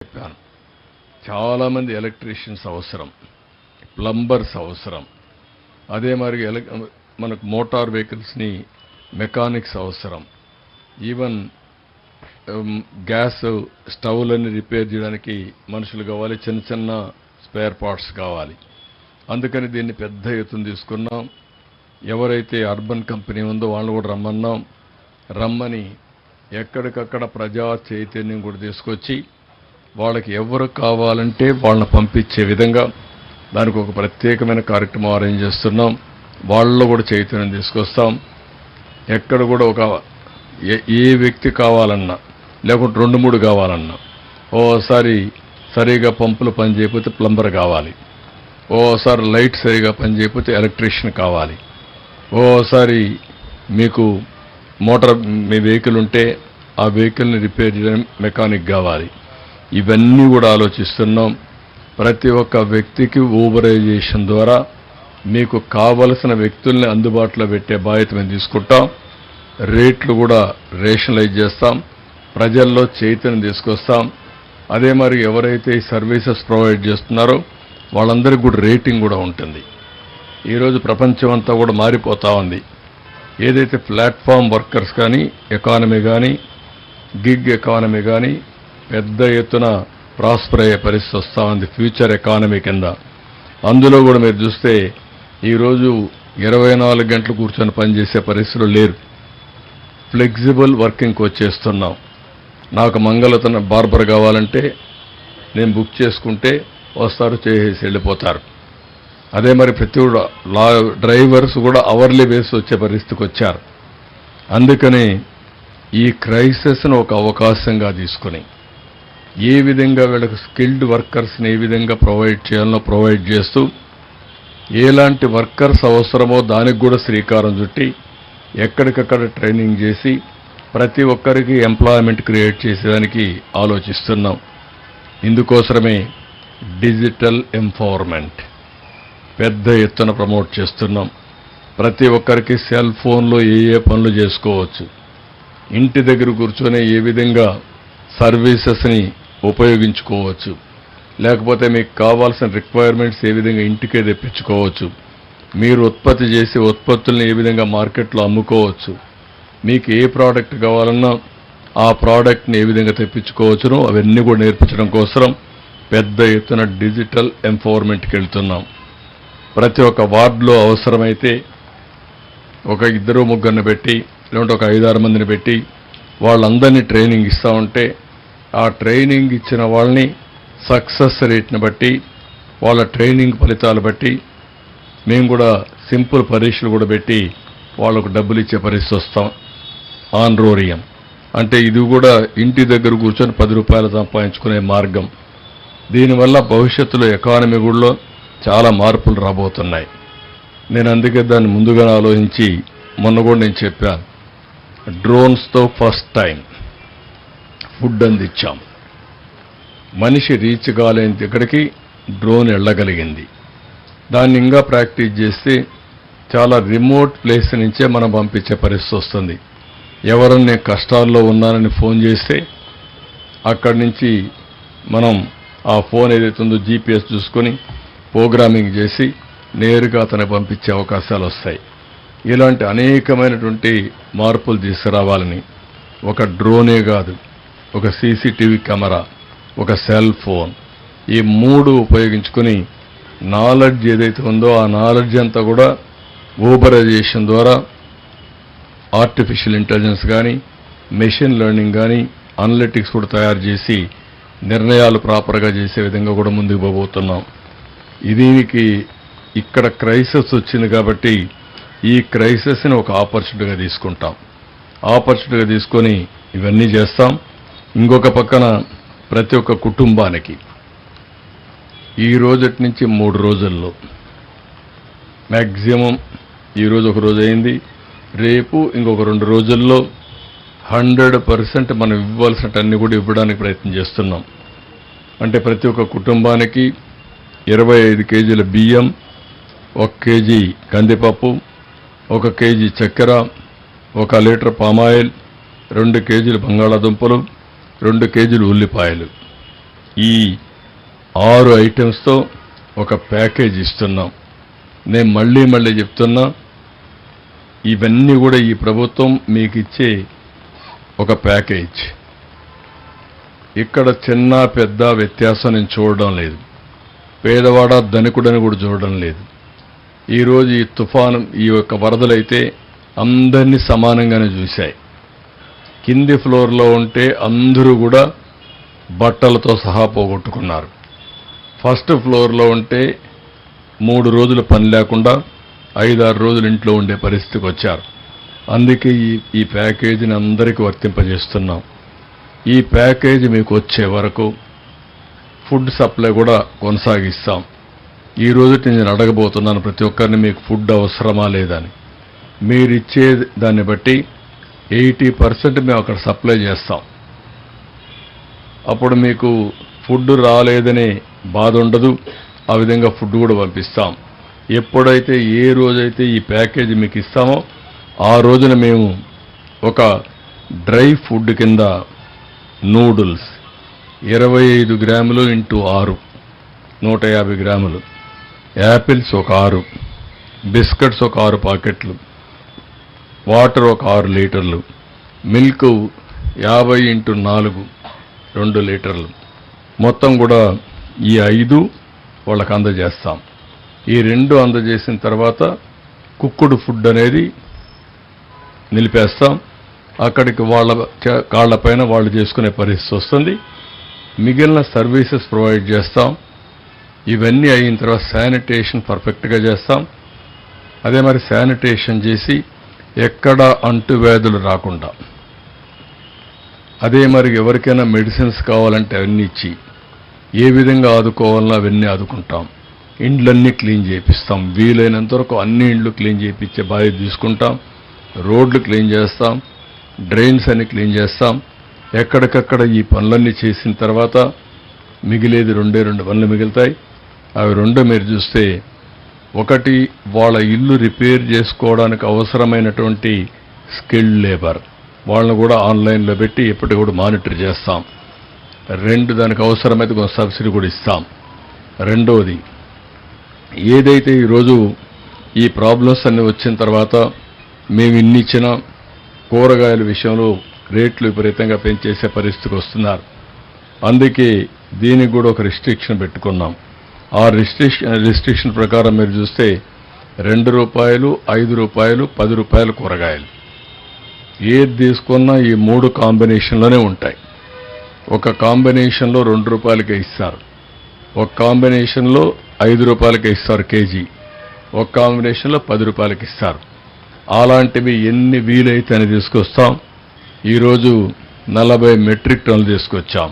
చెప్పాను. చాలామంది ఎలక్ట్రీషియన్స్ అవసరం, ప్లంబర్స్ అవసరం, అదే మరి మనకు మోటార్ వెహికల్స్ని మెకానిక్స్ అవసరం, ఈవెన్ గ్యాస్ స్టవ్లని రిపేర్ చేయడానికి మనుషులు కావాలి, చిన్న చిన్న స్పేర్ పార్ట్స్ కావాలి. అందుకని దీన్ని పెద్ద ఎత్తున తీసుకున్నాం. ఎవరైతే అర్బన్ కంపెనీ ఉందో వాళ్ళని కూడా రమ్మని ఎక్కడికక్కడ ప్రజా చైతన్యం కూడా తీసుకొచ్చి వాళ్ళకి ఎవరు కావాలంటే వాళ్ళని పంపించే విధంగా దానికి ఒక ప్రత్యేకమైన కార్యక్రమం అరేంజ్ చేస్తున్నాం. వాళ్ళలో కూడా చైతన్యం తీసుకొస్తాం. ఎక్కడ కూడా ఏ వ్యక్తి కావాలన్నా లేకుంటే 2-3 కావాలన్నా, ఓసారి సరిగా పంపులు పనిచేయకపోతే ప్లంబర్ కావాలి, ఓసారి లైట్ సరిగా పనిచేయకపోతే ఎలక్ట్రీషియన్ కావాలి, ఓసారి మీకు మోటార్ మీ వెహికల్ ఉంటే ఆ వెహికల్ని రిపేర్ చేయడం మెకానిక్ కావాలి. ఇవన్నీ కూడా ఆలోచిస్తున్నాం. ప్రతి ఒక్క వ్యక్తికి ఊబరైజేషన్ ద్వారా మీకు కావలసిన వ్యక్తుల్ని అందుబాటులో పెట్టే బాధ్యత మేము తీసుకుంటాం. రేట్లు కూడా రేషనలైజ్ చేస్తాం, ప్రజల్లో చైతన్యం తీసుకొస్తాం. అదే మరి ఎవరైతే ఈ సర్వీసెస్ ప్రొవైడ్ చేస్తున్నారో వాళ్ళందరికీ కూడా రేటింగ్ కూడా ఉంటుంది. ఈరోజు ప్రపంచం అంతా కూడా మారిపోతా ఉంది. ఏదైతే ప్లాట్ఫామ్ వర్కర్స్ కానీ, ఎకానమీ కానీ, గిగ్ ఎకానమీ కానీ పెద్ద ఎత్తున ప్రాస్పర్ అయ్యే పరిస్థితి వస్తూ ఉంది ఫ్యూచర్ ఎకానమీ కింద. అందులో కూడా మీరు చూస్తే ఈరోజు 24 గంటలు కూర్చొని పనిచేసే పరిస్థితులు లేరు. ఫ్లెక్సిబుల్ వర్కింగ్కి వచ్చేస్తున్నాం. నాకు మంగళతన బార్బర్ కావాలంటే నేను బుక్ చేసుకుంటే వస్తారు, చేసేసి వెళ్ళిపోతారు. అదే మరి ప్రతి డ్రైవర్స్ కూడా అవర్లీ బేస్ వచ్చే పరిస్థితికి వచ్చారు. అందుకని ఈ క్రైసిస్ను ఒక అవకాశంగా తీసుకుని ఏ విధంగా వీళ్ళకి స్కిల్డ్ వర్కర్స్ని ఏ విధంగా ప్రొవైడ్ చేయాలనో ప్రొవైడ్ చేస్తూ ఎలాంటి వర్కర్స్ అవసరమో దానికి కూడా శ్రీకారం చుట్టి ఎక్కడికక్కడ ట్రైనింగ్ చేసి ప్రతి ఒక్కరికి ఎంప్లాయ్మెంట్ క్రియేట్ చేసేదానికి ఆలోచిస్తున్నాం. ఇందుకోసమే డిజిటల్ ఎంపవర్మెంట్ పెద్ద ఎత్తున ప్రమోట్ చేస్తున్నాం. ప్రతి ఒక్కరికి సెల్ ఫోన్లో ఏ పనులు చేసుకోవచ్చు, ఇంటి దగ్గర కూర్చొని ఏ విధంగా సర్వీసెస్ని ఉపయోగించుకోవచ్చు, లేకపోతే మీకు కావాల్సిన రిక్వైర్మెంట్స్ ఏ విధంగా ఇంటికే తెప్పించుకోవచ్చు, మీరు ఉత్పత్తి చేసే ఉత్పత్తుల్ని ఏ విధంగా మార్కెట్లో అమ్ముకోవచ్చు, మీకు ఏ ప్రోడక్ట్ కావాలన్నా ఆ ప్రోడక్ట్ని ఏ విధంగా తెప్పించుకోవచ్చునో అవన్నీ కూడా నేర్పించడం కోసం పెద్ద ఎత్తున డిజిటల్ ఎంపవర్మెంట్కి వెళ్తున్నాం. ప్రతి ఒక్క వార్డులో అవసరమైతే ఒక 2-3 పెట్టి లేదంటే ఒక 5-6 మందిని పెట్టి వాళ్ళందరినీ ట్రైనింగ్ ఇస్తూ ఉంటే ఆ ట్రైనింగ్ ఇచ్చిన వాళ్ళని సక్సెస్ రేట్ని బట్టి వాళ్ళ ట్రైనింగ్ ఫలితాలు బట్టి మేము కూడా సింపుల్ పరీక్షలు కూడా పెట్టి వాళ్ళకు డబ్బులు ఇచ్చే పరిస్థితి వస్తాం. ఆన్రోరియం అంటే ఇది కూడా ఇంటి దగ్గర కూర్చొని 10 రూపాయలు సంపాదించుకునే మార్గం. దీనివల్ల భవిష్యత్తులో ఎకానమీ కూడా చాలా మార్పులు రాబోతున్నాయి. నేను అందుకే దాన్ని ముందుగానే ఆలోచించి మొన్న కూడా నేను చెప్పాను, డ్రోన్స్తో ఫస్ట్ టైం ఫుడ్ అందించాం. మనిషి రీచ్ కాలేని దగ్గరికి డ్రోన్ వెళ్ళగలిగింది. దాన్ని ఇంకా ప్రాక్టీస్ చేస్తే చాలా రిమోట్ ప్లేస్ నుంచే మనం పంపించే పరిస్థితి వస్తుంది. ఎవరన్నా కష్టాల్లో ఉన్నానని ఫోన్ చేస్తే అక్కడి నుంచి మనం ఆ ఫోన్ ఏదైతే ఉందో జీపీఎస్ చూసుకొని ప్రోగ్రామింగ్ చేసి నేరుగా అతనికి పంపించే అవకాశాలు వస్తాయి. ఇలాంటి అనేకమైనటువంటి మార్పులు తీసుకురావాలని ఒక డ్రోనే కాదు, ఒక సీసీటీవీ కెమెరా, ఒక సెల్ ఫోన్, ఈ 3 ఉపయోగించుకుని నాలెడ్జ్ ఏదైతే ఉందో ఆ నాలెడ్జ్ అంతా కూడా ఊబరైజేషన్ ద్వారా ఆర్టిఫిషియల్ ఇంటెలిజెన్స్ కానీ, మెషిన్ లెర్నింగ్ కానీ, అనలిటిక్స్ కూడా తయారు చేసి నిర్ణయాలు ప్రాపర్గా చేసే విధంగా కూడా ముందుకు పోబోతున్నాం. దీనికి ఇక్కడ క్రైసిస్ వచ్చింది కాబట్టి ఈ క్రైసిస్ని ఒక ఆపర్చునిటీగా తీసుకుంటాం. ఆపర్చునిటీగా తీసుకొని ఇవన్నీ చేస్తాం. ఇంకొక పక్కన ప్రతి ఒక్క కుటుంబానికి ఈ రోజటి నుంచి 3 రోజుల్లో మ్యాక్సిమం ఈరోజు ఒక రోజు అయింది, రేపు ఇంకొక 2 రోజుల్లో 100% మనం ఇవ్వాల్సినవన్నీ కూడా ఇవ్వడానికి ప్రయత్నం చేస్తున్నాం. అంటే ప్రతి ఒక్క కుటుంబానికి 25 కేజీల బియ్యం, 1 కేజీ కందిపప్పు, 1 కేజీ చక్కెర, 1 లీటర్ పామాయిల్, 2 కేజీలు బంగాళాదుంపలు, 2 కేజీలు ఉల్లిపాయలు, ఈ 6 ఐటమ్స్తో ఒక ప్యాకేజ్ ఇస్తున్నాం. నేను మళ్ళీ చెప్తున్నా, ఇవన్నీ కూడా ఈ ప్రభుత్వం మీకు ఇచ్చే ఒక ప్యాకేజ్. ఇక్కడ చిన్న పెద్ద వ్యత్యాసం నేను చూడడం లేదు. పేదవాడ ధనికుడని కూడా చూడడం లేదు. ఈరోజు ఈ తుఫాను, ఈ యొక్క వరదలైతే అందరినీ సమానంగానే చూశాయి. కింది ఫ్లోర్లో ఉంటే అందరూ కూడా బట్టలతో సహా పోగొట్టుకున్నారు. ఫస్ట్ ఫ్లోర్లో ఉంటే 3 రోజులు పని లేకుండా 5-6 రోజులు ఇంట్లో ఉండే పరిస్థితికి వచ్చారు. అందుకే ఈ ప్యాకేజీని అందరికీ వర్తింపజేస్తున్నాం. ఈ ప్యాకేజీ మీకు వచ్చే వరకు ఫుడ్ సప్లై కూడా కొనసాగిస్తాం. ఈ రోజు నేను అడగబోతున్నాను ప్రతి ఒక్కరిని, మీకు ఫుడ్ అవసరమా లేదని. మీరిచ్చే దాన్ని బట్టి 80% మేము అక్కడ సప్లై చేస్తాం. అప్పుడు మీకు ఫుడ్ రాలేదనే బాధ ఉండదు. ఆ విధంగా ఫుడ్ కూడా పంపిస్తాం. ఎప్పుడైతే ఏ రోజైతే ఈ ప్యాకేజీ మీకు ఇస్తామో ఆ రోజున మేము ఒక డ్రై ఫుడ్ కింద నూడిల్స్ 25 గ్రాములు ఇంటూ 6 150 గ్రాములు, యాపిల్స్ ఒక 6, బిస్కెట్స్ ఒక 6 పాకెట్లు, వాటర్ ఒక 6 లీటర్లు, మిల్క్ 50 ఇంటూ 4 2 లీటర్లు, మొత్తం కూడా ఈ 5 వాళ్ళకి అందజేస్తాం. ఈ 2 అందజేసిన తర్వాత కుక్కుడు ఫుడ్ అనేది నిలిపేస్తాం. అక్కడికి వాళ్ళ కాళ్లపైన వాళ్ళు చేసుకునే పరిస్థితి వస్తుంది. మిగిలిన సర్వీసెస్ ప్రొవైడ్ చేస్తాం. ఇవన్నీ అయిన తర్వాత శానిటేషన్ పర్ఫెక్ట్గా చేస్తాం. అదే మరి శానిటేషన్ చేసి ఎక్కడ అంటువ్యాధులు రాకుండా, అదే మరి ఎవరికైనా మెడిసిన్స్ కావాలంటే అవన్నీ ఇచ్చి ఏ విధంగా ఆదుకోవాలన్నా అవన్నీ ఆదుకుంటాం. ఇండ్లన్నీ క్లీన్ చేయిస్తాం. వీలైనంత వరకు అన్ని ఇండ్లు క్లీన్ చేయించే బాధ్యత తీసుకుంటాం. రోడ్లు క్లీన్ చేస్తాం. డ్రైన్స్ అన్ని క్లీన్ చేస్తాం. ఎక్కడికక్కడ ఈ పనులన్నీ చేసిన తర్వాత మిగిలేది 2 పనులు మిగులుతాయి. అవి 2 మీరు చూస్తే, ఒకటి వాళ్ళ ఇల్లు రిపేర్ చేసుకోవడానికి అవసరమైనటువంటి స్కిల్డ్ లేబర్, వాళ్ళని కూడా ఆన్లైన్లో పెట్టి ఎప్పటికీ కూడా మానిటర్ చేస్తాం. 2 దానికి అవసరమైతే కొంత సబ్సిడీ కూడా ఇస్తాం. రెండవది, ఏదైతే ఈరోజు ఈ ప్రాబ్లమ్స్ అన్ని వచ్చిన తర్వాత మేము ఇచ్చిన కూరగాయల విషయంలో రేట్లు విపరీతంగా పెంచేసే పరిస్థితికి వస్తున్నారు. అందుకే దీనికి కూడా ఒక రిస్ట్రిక్షన్ పెట్టుకున్నాం. ఆ రిస్ట్రిక్షన్ ప్రకారం మీరు చూస్తే ₹2, ₹5, ₹10 కూరగాయలు ఏది తీసుకున్నా ఈ 3 కాంబినేషన్లోనే ఉంటాయి. ఒక కాంబినేషన్లో ₹2కే ఇస్తారు, ఒక కాంబినేషన్లో ₹5కే ఇస్తారు కేజీ, ఒక కాంబినేషన్లో ₹10కి ఇస్తారు. అలాంటివి ఎన్ని వీలైతే అని తీసుకొస్తాం. ఈరోజు 40 మెట్రిక్ టన్నులు తీసుకొచ్చాం.